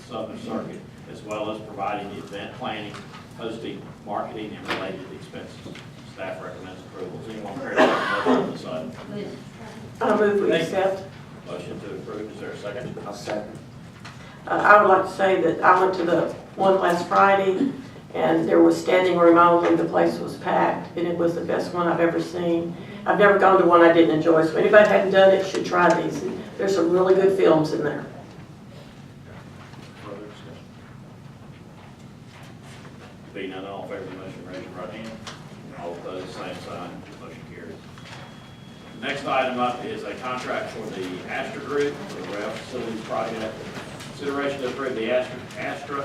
Southern Circuit, as well as providing the event planning, hosting, marketing, and related expenses. Staff recommends approval. Is anyone prepared to make a motion on this item? I move we Thank you. accept. Motion to approve, is there a second? I'll second. I would like to say that I went to the one last Friday, and there was standing room only. The place was packed, and it was the best one I've ever seen. I've never gone to one I didn't enjoy, so anybody that hadn't done it should try these. There's some really good films in there. Further discussion? Being none, all in favor of the motion, raise your right hand. All opposed, same sign. Motion carries. The next item up is a contract for the Astra Group for the rail facilities project. Consideration to approve the Astra ASTRA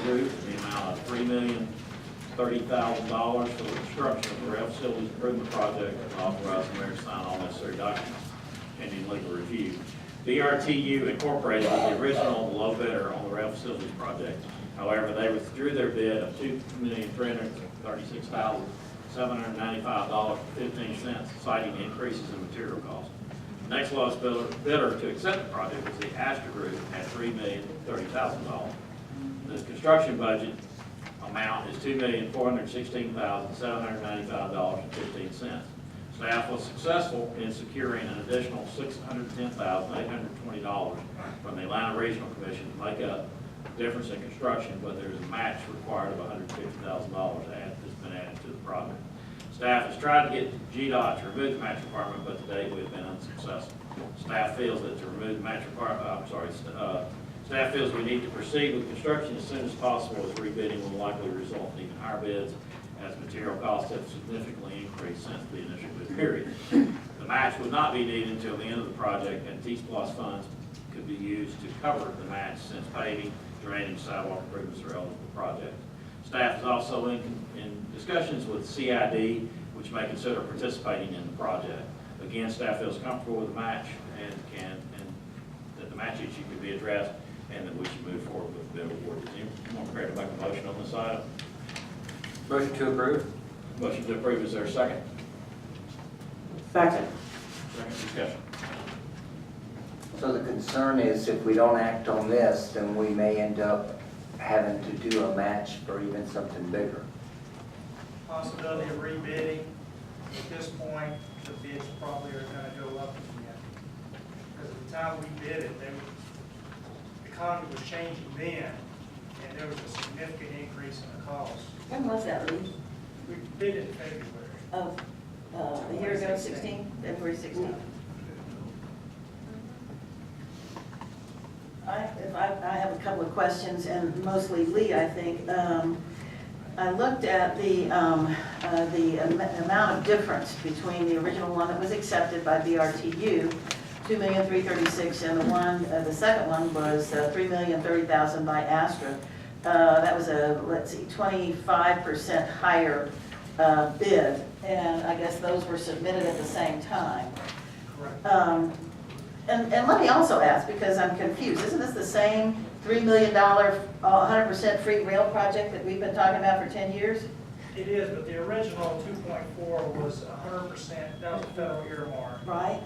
Group in the amount of $3,030,000 for the construction of the rail facilities improvement project and authorize the mayor to sign all necessary documents pending legal review. BRTU Incorporated was the original low bidder on the rail facilities project. However, they withdrew their bid of $2,336,795.15, citing increases in material costs. The next lowest bidder to accept the project was the Astra Group at $3,030,000. This construction budget amount is $2,416,795.15. Staff was successful in securing an additional $610,820 from the Atlanta Regional Commission to make up the difference in construction, but there's a match required of $150,000 that's been added to the project. Staff has tried to get GDOT to remove the match requirement, but to date we have been unsuccessful. Staff feels that to remove the match requirement, staff feels we need to proceed with construction as soon as possible, as rebidding will likely result in even higher bids as material costs have significantly increased since the initial bid period. The match would not be needed until the end of the project, and T-SPLOST funds could be used to cover the match since paving, drainage, sidewalk improvements are eligible projects. Staff is also in discussions with CID, which may consider participating in the project. Again, staff feels comfortable with the match and that the match issue could be addressed and that we should move forward with the bid award. Is anyone prepared to make a motion on this item? Motion to approve. Motion to approve, is there a second? Second. Second discussion. So the concern is if we don't act on this, then we may end up having to do a match for even something bigger. Possibility of rebidding. At this point, the bids probably are going to go up again. Because at the time we bid it, the economy was changing then, and there was a significant increase in the cost. When was that, Lee? We bid it in February. Of, a year ago, 16, February 16. I have a couple of questions, and mostly Lee, I think. I looked at the amount of difference between the original one that was accepted by BRTU, $2,336,000, and the second one was $3,030,000 by Astra. That was a, let's see, 25% higher bid, and I guess those were submitted at the same time. Correct. And let me also ask, because I'm confused, isn't this the same $3 million, 100% free rail project that we've been talking about for 10 years? It is, but the original 2.4 was 100%, that was a federal earmark. Right?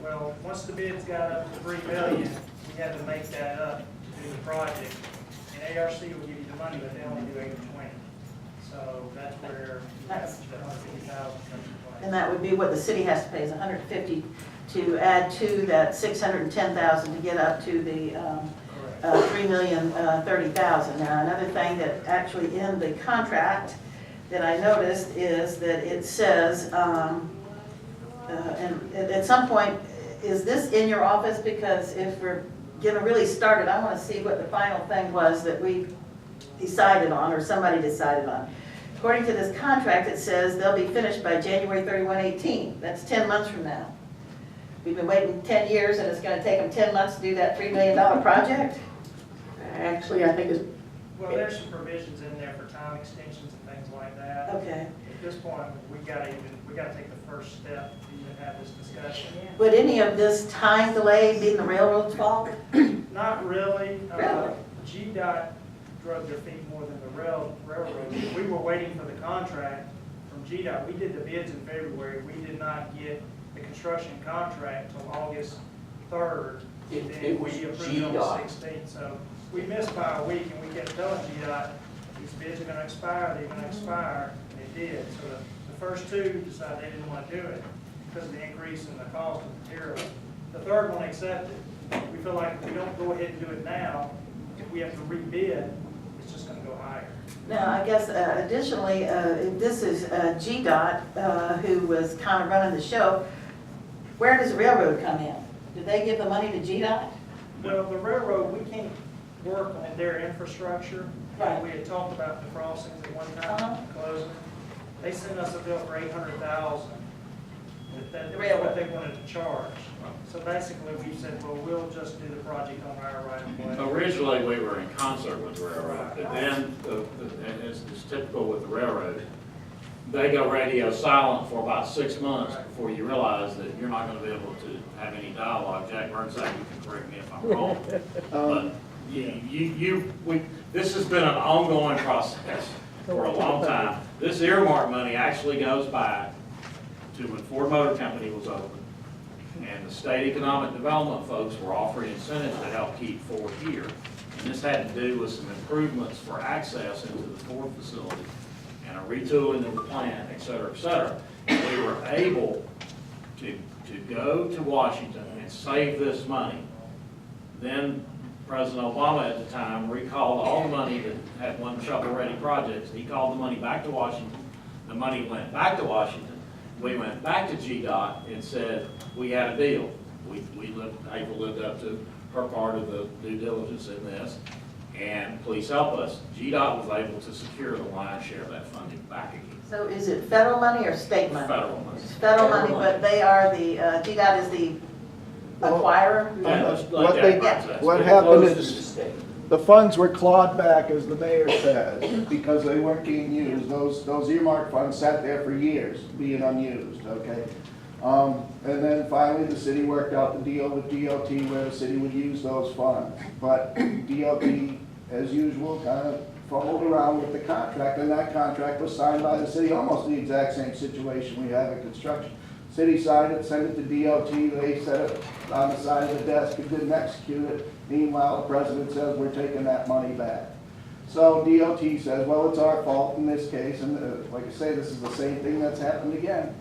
Well, once the bids got up to $3 million, we had to make that up to do the project. And ARC will give you the money, but they only do 80/20. So that's where the 150,000 comes into play. And that would be what the city has to pay, is $150 to add to that $610,000 to get up to the $3,030,000. Now, another thing that actually in the contract that I noticed is that it says, and at some point, is this in your office? Because if we're getting really started, I want to see what the final thing was that we decided on, or somebody decided on. According to this contract, it says they'll be finished by January 31, 18. That's 10 months from now. We've been waiting 10 years, and it's going to take them 10 months to do that $3 million project? Actually, I think it's, Well, there's some provisions in there for time extensions and things like that. Okay. At this point, we got to take the first step to even have this discussion. Would any of this time delay be the railroad's fault? Not really. Really? GDOT drug their feet more than the railroad. We were waiting for the contract from GDOT. We did the bids in February. We did not get the construction contract until August 3rd. It was We approved it on the GDOT. 16th. So we missed by a week, and we kept telling GDOT, these bids are gonna expire, they're gonna expire, and they did. So the first two decided they didn't wanna do it because of the increase in the cost of materials. The third one accepted. We feel like if we don't go ahead and do it now, if we have to rebid, it's just gonna go higher. Now, I guess additionally, if this is GDOT who was kind of running the show, where does the railroad come in? Did they give the money to GDOT? Well, the railroad, we can't work on their infrastructure. Right. We had talked about the crossings at one Uh-huh. time, closing. They sent us a bill for $800,000. That The was railroad. what they wanted to charge. So basically, we said, well, we'll just do the project on our right of way. Originally, we were in concert with the railroad, but then, and it's typical with the railroad, they go radio silent for about 6 months before you realize that you're not gonna be able to have any dialogue. Jack Burnside, you can correct me if I'm wrong. But this has been an ongoing process for a long time. This earmark money actually goes back to when Ford Motor Company was open, and the state economic development folks were offering incentives to help keep Ford here. And this had to do with some improvements for access into the Ford facility and a retooling of the plant, et cetera, et cetera. And we were able to go to Washington and save this money. Then President Obama at the time recalled all the money that had won shovel-ready projects. He called the money back to Washington. The money went back to Washington. We went back to GDOT and said, we had a deal. April lived up to her part of the due diligence in this, and please help us. GDOT was able to secure the lion's share of that funding back again. So is it federal money or state money? Federal money. It's federal money, but they are the, GDOT is the acquirer? Yeah, let's What let they- Jack Burns ask. what happened is, the funds were clawed back, as the mayor says, because they weren't being used. Those earmark funds sat there for years, being unused, okay? And then finally, the city worked out the deal with DOT where the city would use those funds. But DOT, as usual, kind of fumbled around with the contract, and that contract was signed by the city, almost the exact same situation we have in construction. City signed it, sent it to DOT, they set it on the side of the desk, and didn't execute it. Meanwhile, the president says, we're taking that money back. So DOT says, well, it's our fault in this case, and like I say, this is the same thing that's happened again.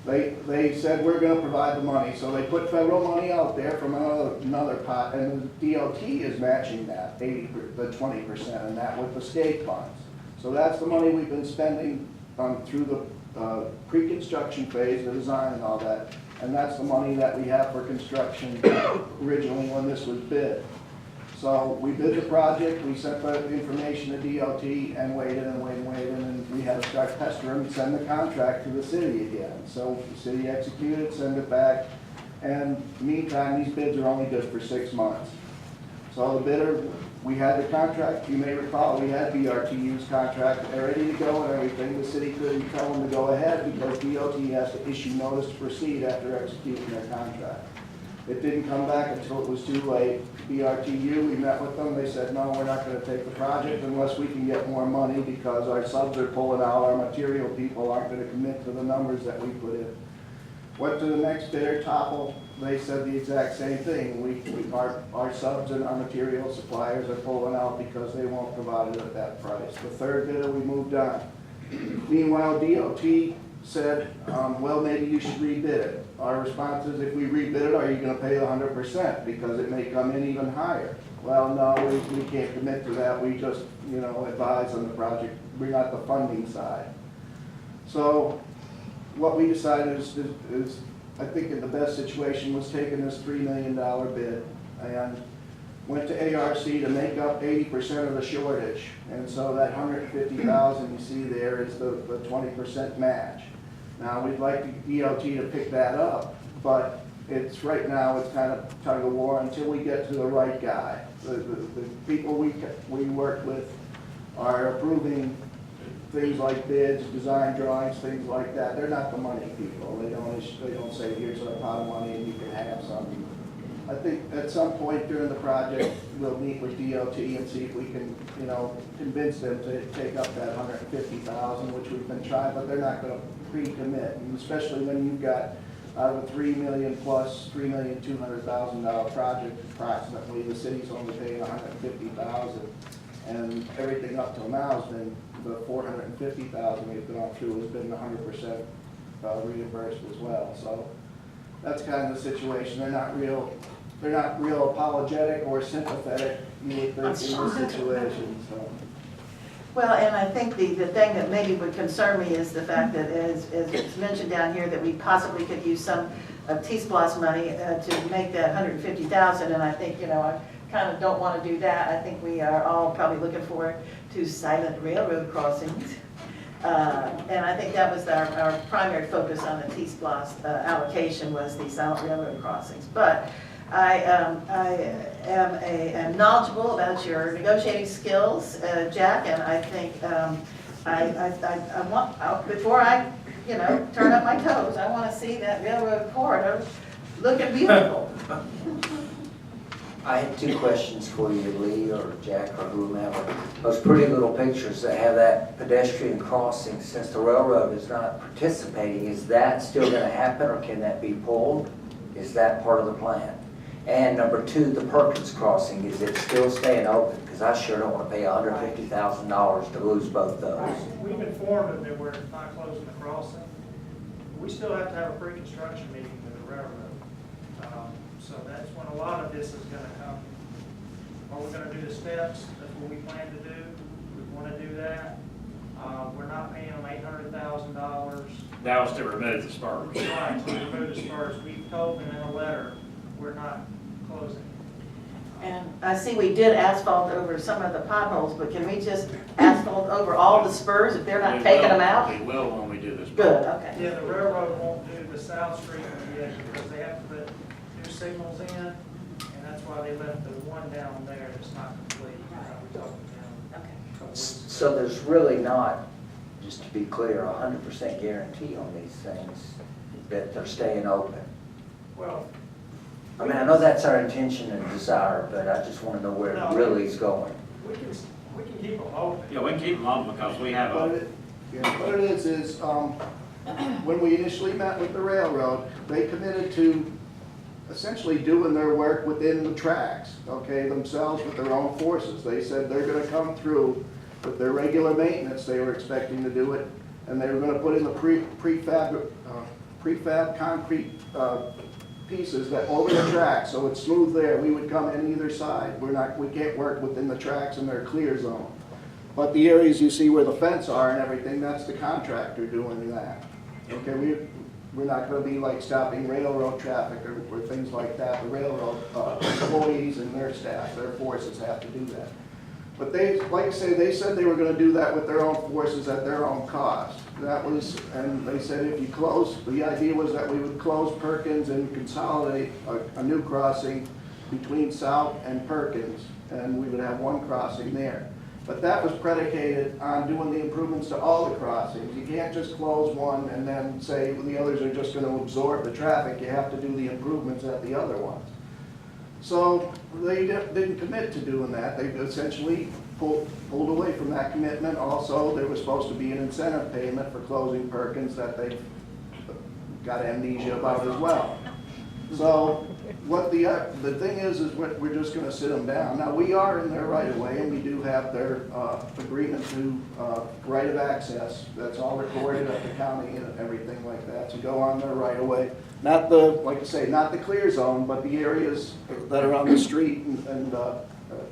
They said, we're gonna provide the money, so they put federal money out there from another pot, and the DOT is matching that, the 20%, and that with the state funds. So that's the money we've been spending through the pre-construction phase, the design and all that, and that's the money that we have for construction originally when this was bid. So we bid the project, we sent the information to DOT and waited and waited and waited, and we had to start pestering and send the contract to the city again. So the city executed, send it back, and meantime, these bids are only good for 6 months. So the bidder, we had the contract, you may recall, we had BRTU's contract ready to go and everything. The city couldn't tell them to go ahead because DOT has to issue notice to proceed after executing their contract. It didn't come back until it was too late. BRTU, we met with them, they said, no, we're not gonna take the project unless we can get more money because our subs are pulling out, our material people aren't gonna commit to the numbers that we put in. Went to the next bidder, Topple, they said the exact same thing. Our subs and our material suppliers are pulling out because they won't provide it at that price. The third bidder, we moved on. Meanwhile, DOT said, well, maybe you should rebid it. Our response is, if we rebid it, are you gonna pay 100%? Because it may come in even higher. Well, no, we can't commit to that. We just, advise on the project. We're not the funding side. So what we decided is I think in the best situation was taking this $3 million bid and went to ARC to make up 80% of the shortage. And so that $150,000 you see there is the 20% match. Now, we'd like the DOT to pick that up, but right now it's kind of tug of war until we get to the right guy. The people we work with are approving things like bids, design drawings, things like that. They're not the money people. They don't say, here's a pot of money and you can have some. I think at some point during the project, we'll meet with DOT and see if we can, convince them to take up that $150,000, which we've been trying, but they're not gonna pre-commit, and especially when you've got out of a $3 million plus $3,200,000 project, approximately, the city's only paying $150,000. And everything up till now has been, the $450,000 we've gone through has been 100% reimbursed as well. So that's kind of the situation. They're not real apologetic or sympathetic, you would think, in this situation, so. Well, and I think the thing that maybe would concern me is the fact that, as it's mentioned down here, that we possibly could use some of T-Splosh money to make that $150,000, and I think, you know, I kind of don't want to do that. I think we are all probably looking forward to silent railroad crossings. And I think that was our primary focus on the T-Splosh allocation, was the silent railroad crossings. But I am knowledgeable about your negotiating skills, Jack, and I think I want, before I, you know, turn up my toes, I want to see that railroad corridor looking beautiful. I have two questions for you, Lee or Jack or whomever. Those pretty little pictures that have that pedestrian crossing, since the railroad is not participating, is that still going to happen, or can that be pulled? Is that part of the plan? And number two, the Perkins crossing, is it still staying open? Because I sure don't want to pay $150,000 to lose both those. We've informed them that we're not closing the crossing. We still have to have a pre-construction meeting with the railroad. So that's when a lot of this is gonna come. Are we gonna do the steps? That's what we plan to do. We wanna do that. We're not paying them $800,000. That was to remove the spurs. Right, to remove the spurs. We've told them in a letter, we're not closing. And I see we did asphalt over some of the potholes, but can we just asphalt over all the spurs if they're not We taking will- them out? We will when we do this. Good, okay. Yeah, the railroad won't do the South Street one yet because they have to put new signals in, and that's why they left the one down there that's not complete. We talked to them a couple weeks ago. So there's really not, just to be clear, 100% guarantee on these things that they're staying open. Well, I mean, I know that's our intention and desire, but I just want to know where it really is going. we can keep them open. Yeah, we can keep them open because we have What a, it is, when we initially met with the railroad, they committed to essentially doing their work within the tracks, okay, themselves with their own forces. They said they're gonna come through with their regular maintenance, they were expecting to do it, and they were gonna put in the prefab concrete pieces that over the tracks, so it's smooth there. We would come in either side. We can't work within the tracks in their clear zone. But the areas you see where the fence are and everything, that's the contractor doing that. Okay, we're not gonna be like stopping railroad traffic or things like that. The railroad employees and their staff, their forces have to do that. But they, like I say, they said they were gonna do that with their own forces at their own cost. That was, and they said if you close, the idea was that we would close Perkins and consolidate a new crossing between South and Perkins, and we would have one crossing there. But that was predicated on doing the improvements to all the crossings. You can't just close one and then say the others are just gonna absorb the traffic. You have to do the improvements at the other ones. So they didn't commit to doing that. They essentially pulled away from that commitment. Also, there was supposed to be an incentive payment for closing Perkins that they got amnesia about as well. So what the thing is we're just gonna sit them down. Now, we are in their right of way, and we do have their agreement to right of access. That's all recorded at the county and everything like that, to go on their right of way. Not the, like I say, not the clear zone, but the areas that are on the street and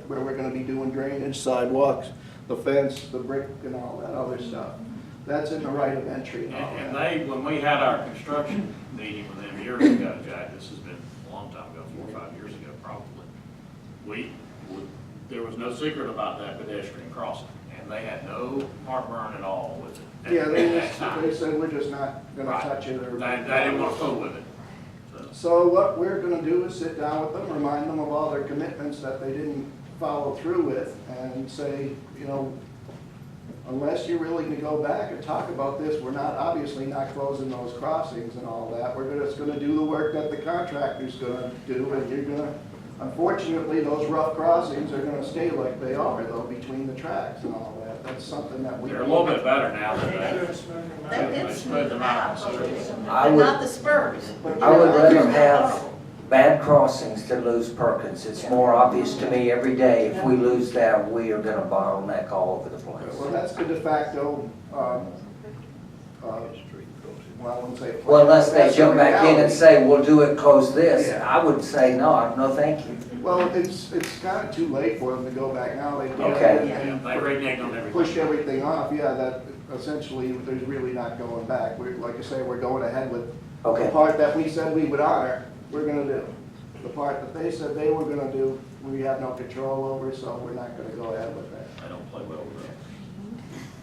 where we're gonna be doing drainage, sidewalks, the fence, the brick, and all that other stuff. That's in the right of entry and all and that. they, when we had our construction meeting with them years ago, Jack, this has been a long time ago, 4 or 5 years ago probably, there was no secret about that pedestrian crossing, and they had no heartburn at all with it. Yeah, At they said we're just not gonna Right. touch it or. They didn't want to fool with it. So what we're gonna do is sit down with them, remind them of all their commitments that they didn't follow through with, and say, you know, unless you're willing to go back and talk about this, we're obviously not closing those crossings and all that. We're just gonna do the work that the contractor's gonna do, and you're gonna Unfortunately, those rough crossings are gonna stay like they are though, between the tracks and all that. That's something that we. They're a little bit better now than They that. could smooth them out. They did smooth them out, I but would- not the spurs. I would rather have bad crossings than lose Perkins. It's more obvious to me every day, if we lose that, we are gonna bottleneck all over the Well, place. that's the de facto, well, I wouldn't say. Well, unless they That's the jump back in and reality. say. say, we'll do it, close this, Yeah. I would say, no, thank you. Well, it's kind of too late for them to go back now. They did Okay. and They reneged on everything. pushed everything off. Yeah, that essentially, there's really not going back. We're, like I say, we're going ahead with the Okay, part that we said we would honor, we're gonna do. The part that they said they were gonna do, we have no control over, so we're not gonna go ahead with that. They don't play well with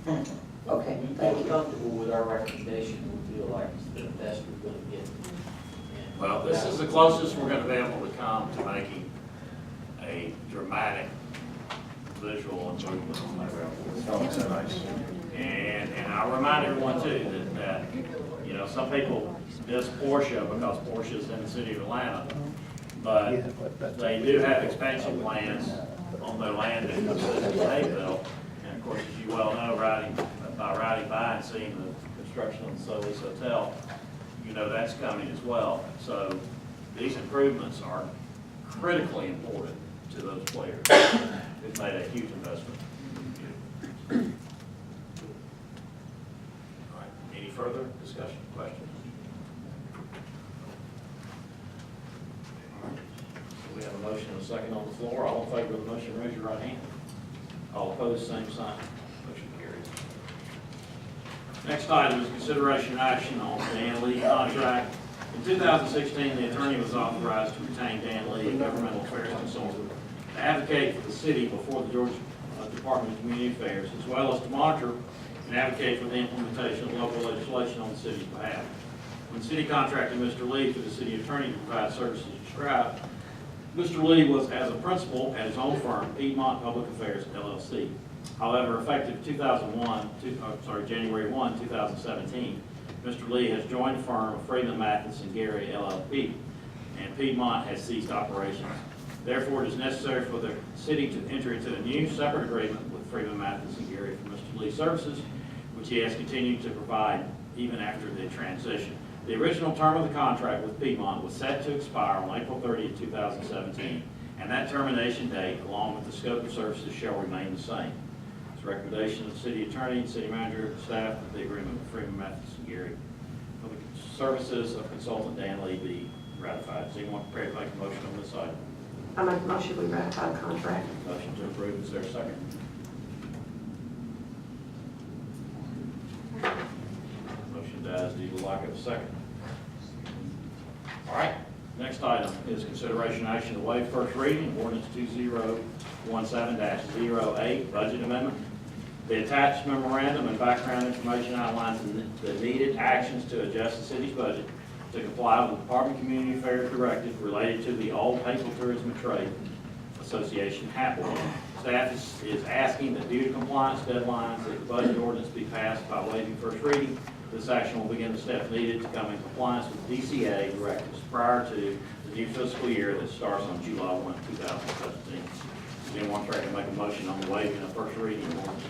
that. okay, We thank feel you. comfortable with our recommendation, we feel like it's the best we're gonna get. And Well, this is the closest we're gonna be able to come to making a dramatic visual improvement on that railroad. And I'll remind everyone too, that, you know, some people diss Porsche because Porsche is in the city of Atlanta. But they do have expansion plans on their land in Mayville. And of course, as you well know, riding by and seeing the construction of the Solis Hotel, you know that's coming as well. So these improvements are critically important to those players. It's made a huge investment. All right, any further discussion, questions? All right. So we have a motion and a second on the floor. All in favor of the motion, raise your right hand. All opposed, same sign. Motion carries. Next item is consideration and action on Dan Lee contract. In 2016, the attorney was authorized to retain Dan Lee, a governmental affairs consultant, to advocate for the city before the Georgia Department of Community Affairs, as well as to monitor and advocate for the implementation of local legislation on the city's behalf. When the city contracted Mr. Lee for the city attorney to provide services described, Mr. Lee was as a principal at his own firm, Piedmont Public Affairs LLC. However, effective January 1, 2017, Mr. Lee has joined the firm of Freeman Mathis and Gary LLP, and Piedmont has ceased operations. Therefore, it is necessary for the city to enter into a new separate agreement with Freeman Mathis and Gary for Mr. Lee's services, which he has continued to provide even after the transition. The original term of the contract with Piedmont was set to expire on April 30, 2017, and that termination date, along with the scope of services, shall remain the same. It's a recommendation of the city attorney, city manager, staff, that the agreement with Freeman Mathis and Gary for the services of consultant Dan Lee be ratified. Does anyone prepared to make a motion on this item? I make a motion we ratify the contract. Motion to approve, is there a second? Motion dies due to lack of a second. All right, next item is consideration action to waive first reading, ordinance 2017-08, budget amendment. The attached memorandum and background information outlines the needed actions to adjust the city's budget to comply with the Department of Community Affairs directive related to the Old Hateville Tourism and Trade Association HAPL. Staff is asking that due to compliance deadlines, that the budget ordinance be passed by waiving first reading. This action will begin the steps needed to come in compliance with DCA directives prior to the new fiscal year that starts on July 1, 2017. Does anyone try to make a motion on the waiving of first reading of ordinance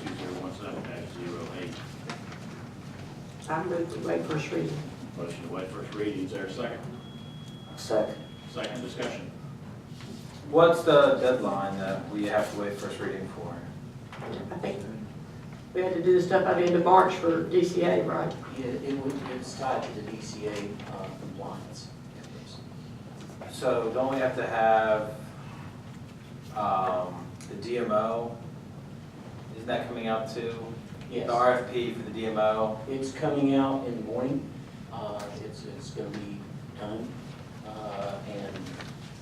2017-08? I move to waive first reading. Motion to waive first reading, is there a second? Second. Second discussion. What's the deadline that we have to wait first reading for? I think we had to do the stuff by the end of March for DCA, right? Yeah, it's tied to the DCA compliance. So don't we have to have the DMO? Isn't that coming out too? Yes. The RFP for the DMO? It's coming out in the morning, it's gonna be done, and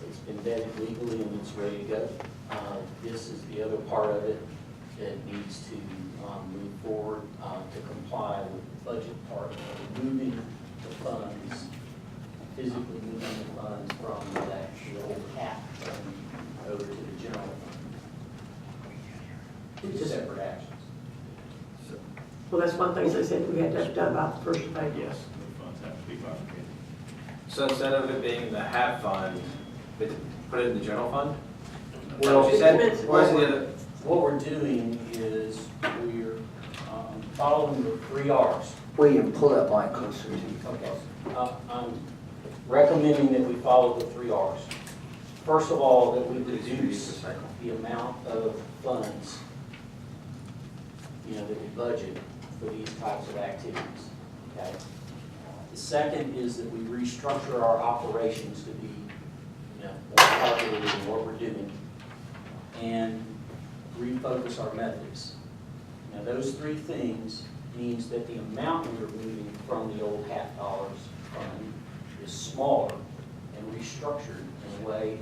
it's been vetted legally and it's ready to go. This is the other part of it that needs to move forward to comply with the budget part of moving the funds, physically moving the funds from that old cap over to the general fund. Two separate actions. Well, that's one thing they said we had to have done by the first of April. Yes, the funds have to be bifurcated. So instead of it being the HAP fund, Put it in the general fund? Well, What you said? expensive. Or is it the other? what we're doing is we're following the 3 Rs. William, pull that mic closer to you. Okay. I'm recommending that we follow the 3 Rs. First of all, that we reduce the amount of funds, that we budget for these types of activities, okay? The second is that we restructure our operations to be, more targeted in what we're doing, and refocus our methods. Now, those 3 things means that the amount we're moving from the old half dollars fund is smaller and restructured in a way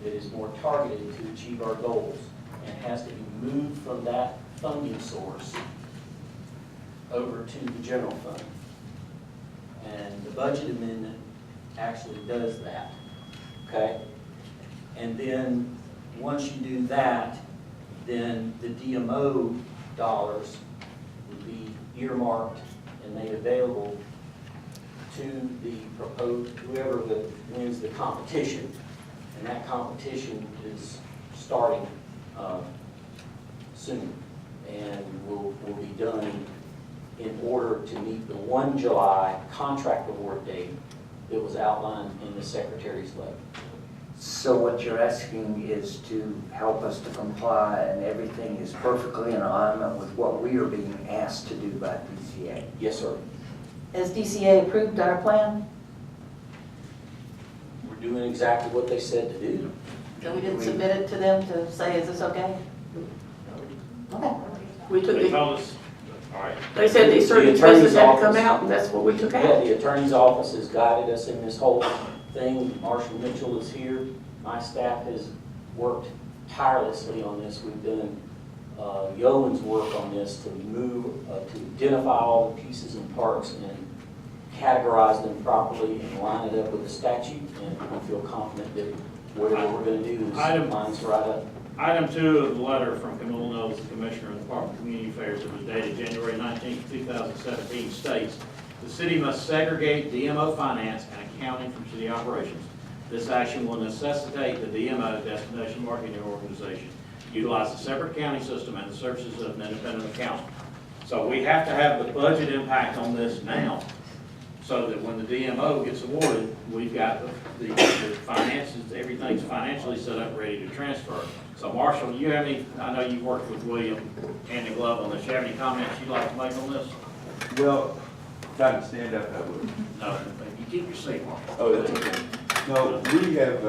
that is more targeted to achieve our goals, and has to be moved from that funding source over to the general fund. And the budget amendment actually does that, okay? And then, once you do that, then the DMO dollars would be earmarked and made available to the proposed, whoever wins the competition. And that competition is starting soon, and will be done in order to meet the 1 July contract award date that was outlined in the Secretary's letter. So what you're asking is to help us to comply and everything is perfectly in alignment with what we are being asked to do by DCA. Yes, sir. Has DCA approved our plan? We're doing exactly what they said to do. So we didn't submit it to them to say, is this okay? Okay. We took They it, told us, all right, they said these certain The attorney's expenses had to come office. out, and that's what we took Yeah, out. the attorney's office has guided us in this whole thing. Marshall Mitchell is here. My staff has worked tirelessly on this. We've done yeoman's work on this to to identify all the pieces and parts and categorize them properly and line it up with the statute. And I feel confident that whatever we're going to do is lines right up. Item 2 of the letter from Camilla Knowles, the Commissioner of the Department of Community Affairs, that was dated January 19, 2017, states, "The city must segregate DMO finance and accounting from city operations. This action will necessitate the DMO, Destination Marketing Organization, utilize a separate accounting system and the services of an independent accountant." So we have to have the budget impact on this now, so that when the DMO gets awarded, we've got the finances, everything's financially set up, ready to transfer. So Marshall, you have any, I know you've worked with William hand in glove on this, you have any comments you'd like to make on this? Well, if I can stand up, I would. No, you keep your seat, Marshall. Oh, that's okay. No, we have,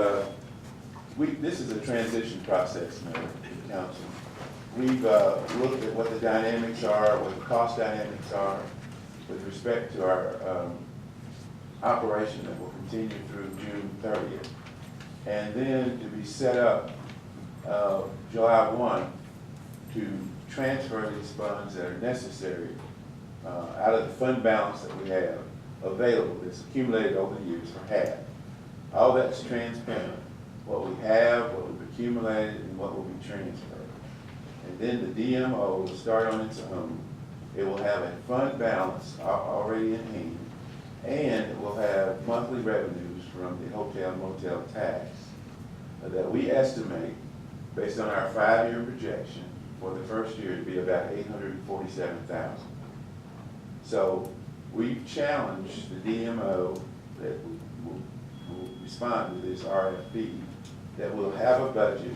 this is a transition process, Mayor, Council. We've looked at what the dynamics are, what the cost dynamics are with respect to our operation that will continue through June 30th. And then to be set up July 1 to transfer these funds that are necessary out of the fund balance that we have available, that's accumulated over the years for half. All that's transparent, what we have, what we've accumulated, and what will be transferred. And then the DMO will start on its own. It will have a fund balance already in hand, and it will have monthly revenues from the hotel motel tax that we estimate, based on our 5-year projection, for the first year to be about $847,000. So we've challenged the DMO that will respond to this RFP, that will have a budget,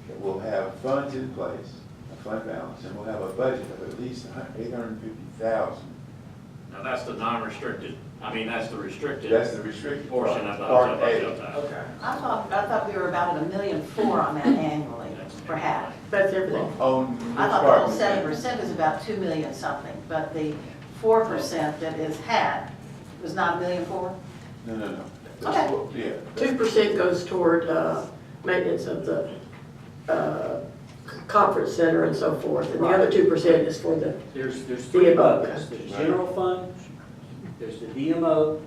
that will have funds in place, a fund balance, and we'll have a budget of at least $850,000. Now, that's the non-restricted, that's the restricted. That's the restricted portion of the part hotel A. tax. Okay. I thought we were about $1.4 million on that annually for half. That's everything. On I which thought the part whole was that? 7% is about 2 million something, but the 4% that is had was not $1.4 million? No. Okay. That's what- Yeah. 2% goes toward maintenance of the conference center and so forth, and the other 2% is for the, There's 3 DMO. buckets. There's general fund, there's the DMO,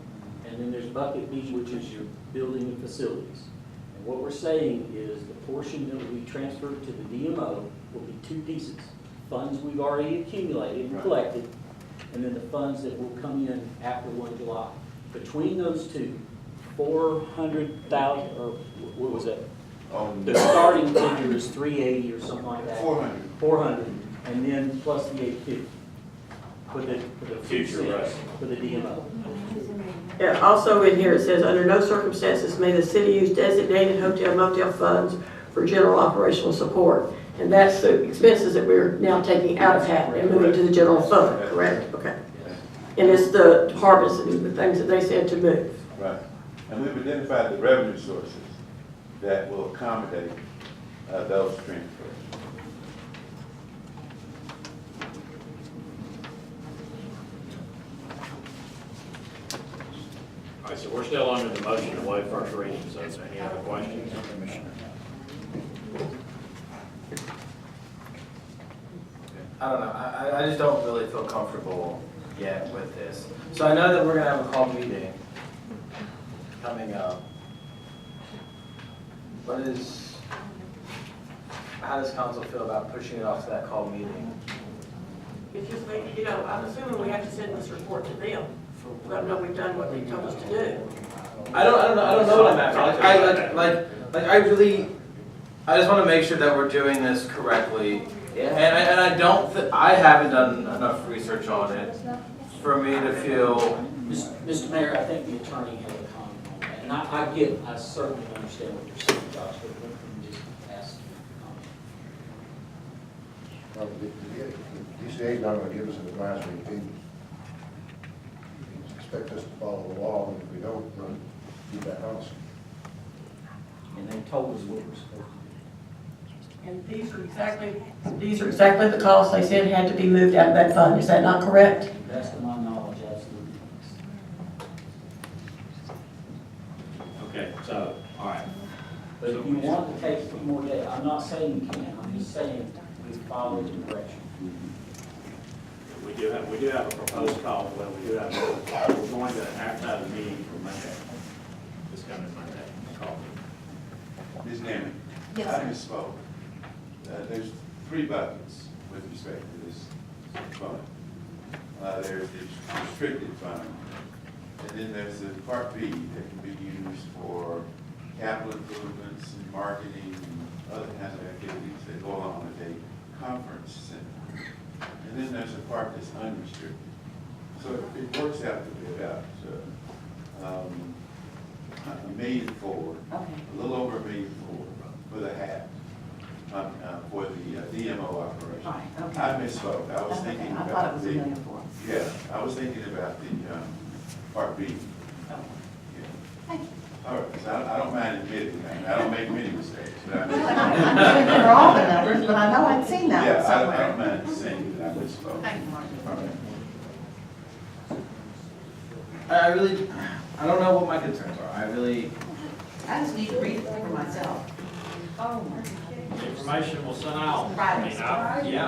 and then there's bucket B, which is your building and facilities. And what we're saying is the portion that we transfer to the DMO will be 2 pieces. Funds we've already accumulated and Right. collected, and then the funds that will come in after 1 July. Between those two, 400,000, or what was that? on The starting figure is 380 or something like that. 400. 400, and then plus the 850 for the Future, right. for the DMO. Yeah, also in here it says, under no circumstances may the city use designated hotel motel funds for general operational support. And that's the expenses that we're now taking out of HAT and moving to the general fund, correct? Okay. And it's the departments and the things that they said to move. Right. And we've identified the revenue sources that will accommodate those transfers. All right, so we're still under the motion to waive first reading, so is there any other questions? I don't know, I just don't really feel comfortable yet with this. So I know that we're gonna have a call meeting coming up. How does council feel about pushing it off to that call meeting? It's just, you know, I'm assuming we have to send this report to them. I don't know we've done what they told us to do. I don't know what I'm after. I just wanna make sure that we're doing this correctly. And I haven't done enough research on it for me to feel. Mr. Mayor, I think the attorney has a comment on that, and I certainly understand what you're saying, Josh, but let me just ask you a comment. The DCA is not going to give us an advisory opinion. Expect us to follow the law, and if we don't, then do that honestly. And they told us what we're supposed to do. And these are exactly the costs they said had to be moved out of that fund. Is that not correct? To the best of my knowledge, absolutely. Okay, so, all right. But if you want to take a few more days, I'm not saying you can't, I'm just saying we follow the direction. We do have a proposed call, well, we're going to advertise a meeting for Monday, this coming Monday, call. Ms. Gammon? Yes, I misspoke. There's 3 buckets with respect to this fund. There's the restricted fund, and then there's the Part B that can be used for capital improvements and marketing and other kinds of activities that go along with a conference center. And then there's a part that's unrestricted. So it works out to be about $1.4 million, a little over $1.4 million for the HAT. For the DMO operation. Right, okay. I misspoke. I was thinking I thought it about was the, $1.4 million. yeah, I was thinking about the Part B. Yeah. Thank you. All right, so I don't mind admitting that. I don't make many mistakes, but I Well, I don't remember all the numbers, but I know I'd seen that one yeah, I somewhere. don't mind saying that I misspoke. Thank you, Mark. All right. I don't know what my concerns are. I just need to read it for myself. Information was sent out. Right. I mean, I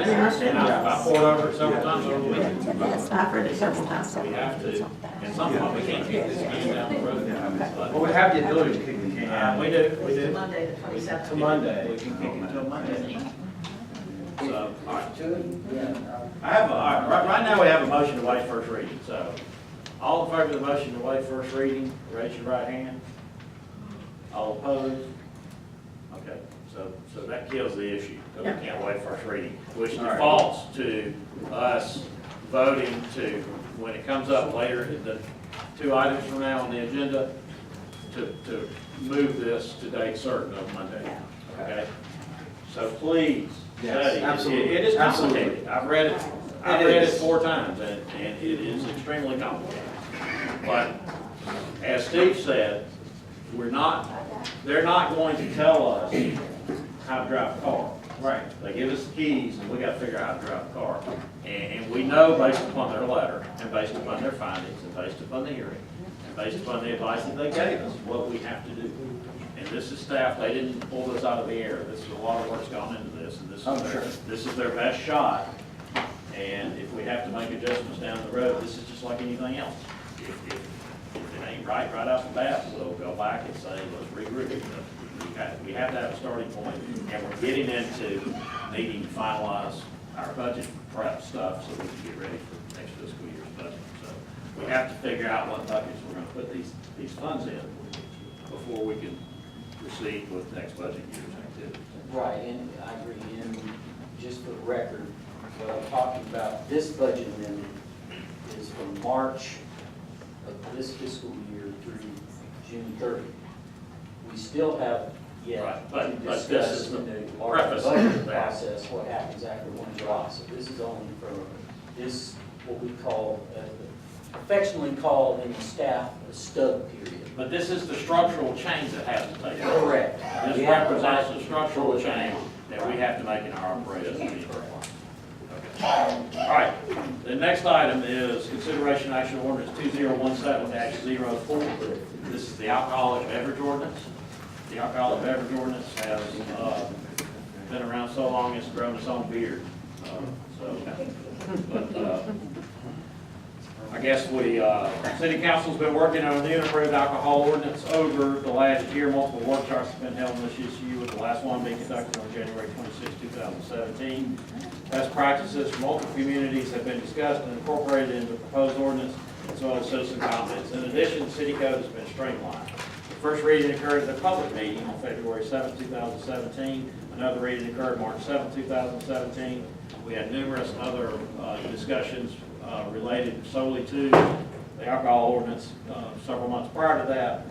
understand. I poured over it several times over the weekend. Yes, I've read it several times. We have to, and some point, we can't kick this can down the road. Well, we have the ability to kick the can. We do. Monday, the 27th. To Monday. We can kick it till Monday. So, all right. I have, all right, right now we have a motion to waive first reading, so all in favor of the motion to waive first reading, raise your right hand. All opposed? Okay, so that kills the issue, because we can't waive first reading, which defaults to us voting to, when it comes up later, the 2 items from now on the agenda, to move this to date certain of Monday, okay? So please, Yes, study. absolutely. It is complicated. Absolutely. I've read it is. 4 times, and it is extremely complicated. But as Steve said, they're not going to tell us how to drive a car. Right. They give us the keys, and we gotta figure out how to drive a car. And we know based upon their letter, and based upon their findings, and based upon the hearing, and based upon the advice that they gave us, what we have to do. And this is staff, they didn't pull this out of the air. This is a lot of work's gone into this, and this is their best shot. And if we have to make adjustments down the road, this is just like anything else. If it ain't right off the bat, we'll go back and say, let's regroup. We have to have a starting point, and we're getting into needing to finalize our budget prep stuff so we can get ready for next fiscal year's budget. So we have to figure out what buckets we're gonna put these funds in before we can proceed with next budget year's activity. Right, and I agree, and just for the record, what I'm talking about, this budget amendment is from March of this fiscal year through June 30. We still have yet Right, to but this discuss is in the the larger preface to budget that. process what happens after 1 July. So this is only for this, what we call, affectionately called in the staff a stub period. But this is the structural change that has to take place. Correct. This represents the structural change that we have to make in our operations. All right, the next item is consideration action ordinance 2017-04. This is the alcoholic beverage ordinance. The alcoholic beverage ordinance has been around so long it's grown its own beard. I guess city council's been working on the unapproved alcohol ordinance over the last year. Multiple workshops have been held on this issue, with the last one being conducted on January 26, 2017. Best practices from multiple communities have been discussed and incorporated into the proposed ordinance, as well as citizen comments. In addition, the city code has been streamlined. The first reading occurred at the public meeting on February 7, 2017. Another reading occurred March 7, 2017. We had numerous other discussions related solely to the alcohol ordinance several months prior to that.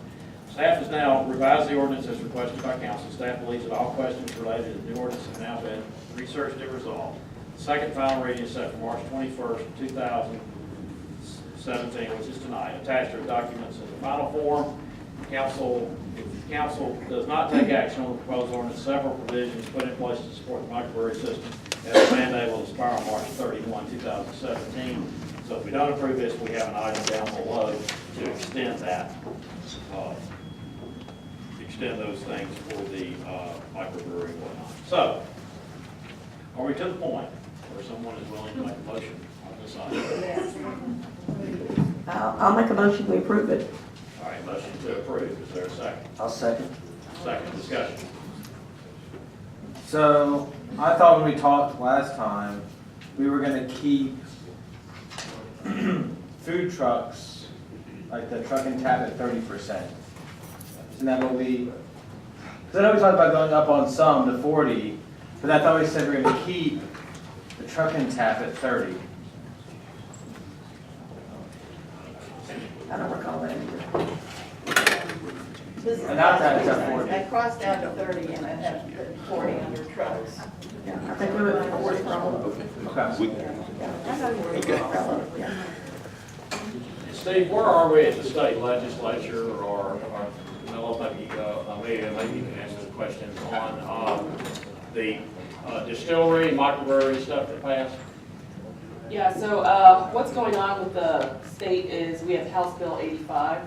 Staff has now revised the ordinance as requested by council. Staff believes that all questions related to the new ordinance have now been researched and resolved. The second final reading is set for March 21st, 2017, which is tonight. Attached are documents in the final form. If council does not take action on the proposed ordinance, several provisions put in place to support the microbrewery system as the mandate will expire on March 31, 2017. So if we don't approve this, we have an item down below to extend that, extend those things for the microbrewery and whatnot. So, are we to the point where someone is willing to make a motion on this item? I'll make a motion, we approve it. All right, motion to approve. Is there a second? I'll second. Second discussion. So, I thought when we talked last time, we were gonna keep food trucks, like the truck and tap at 30%. Isn't that what we, because I know we talked about going up on some to 40, but I thought we said we were gonna keep the truck and tap at 30. I don't recall that either. This is And now that it's at 40. I crossed out to 30 and I have 40 under trucks. Yeah, I think we went to 40 for all of them. Okay. Yeah. Steve, where are we at the state legislature, or Mel, maybe you can answer the question on the distillery, microbrewery stuff that passed? Yeah, so what's going on with the state is we have House Bill 85,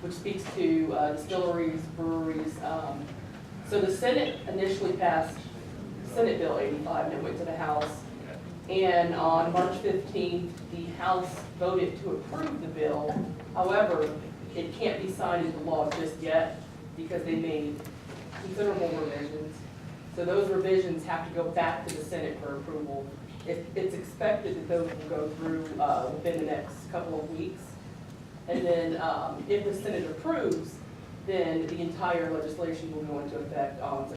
which speaks to distilleries, breweries. So the Senate initially passed Senate Bill 85, and it went to the House. And on March 15th, the House voted to approve the bill. However, it can't be signed into law just yet because they made considerable revisions. So those revisions have to go back to the Senate for approval. It's expected that those will go through within the next couple of weeks. And then if the Senate approves, then the entire legislation will go into effect on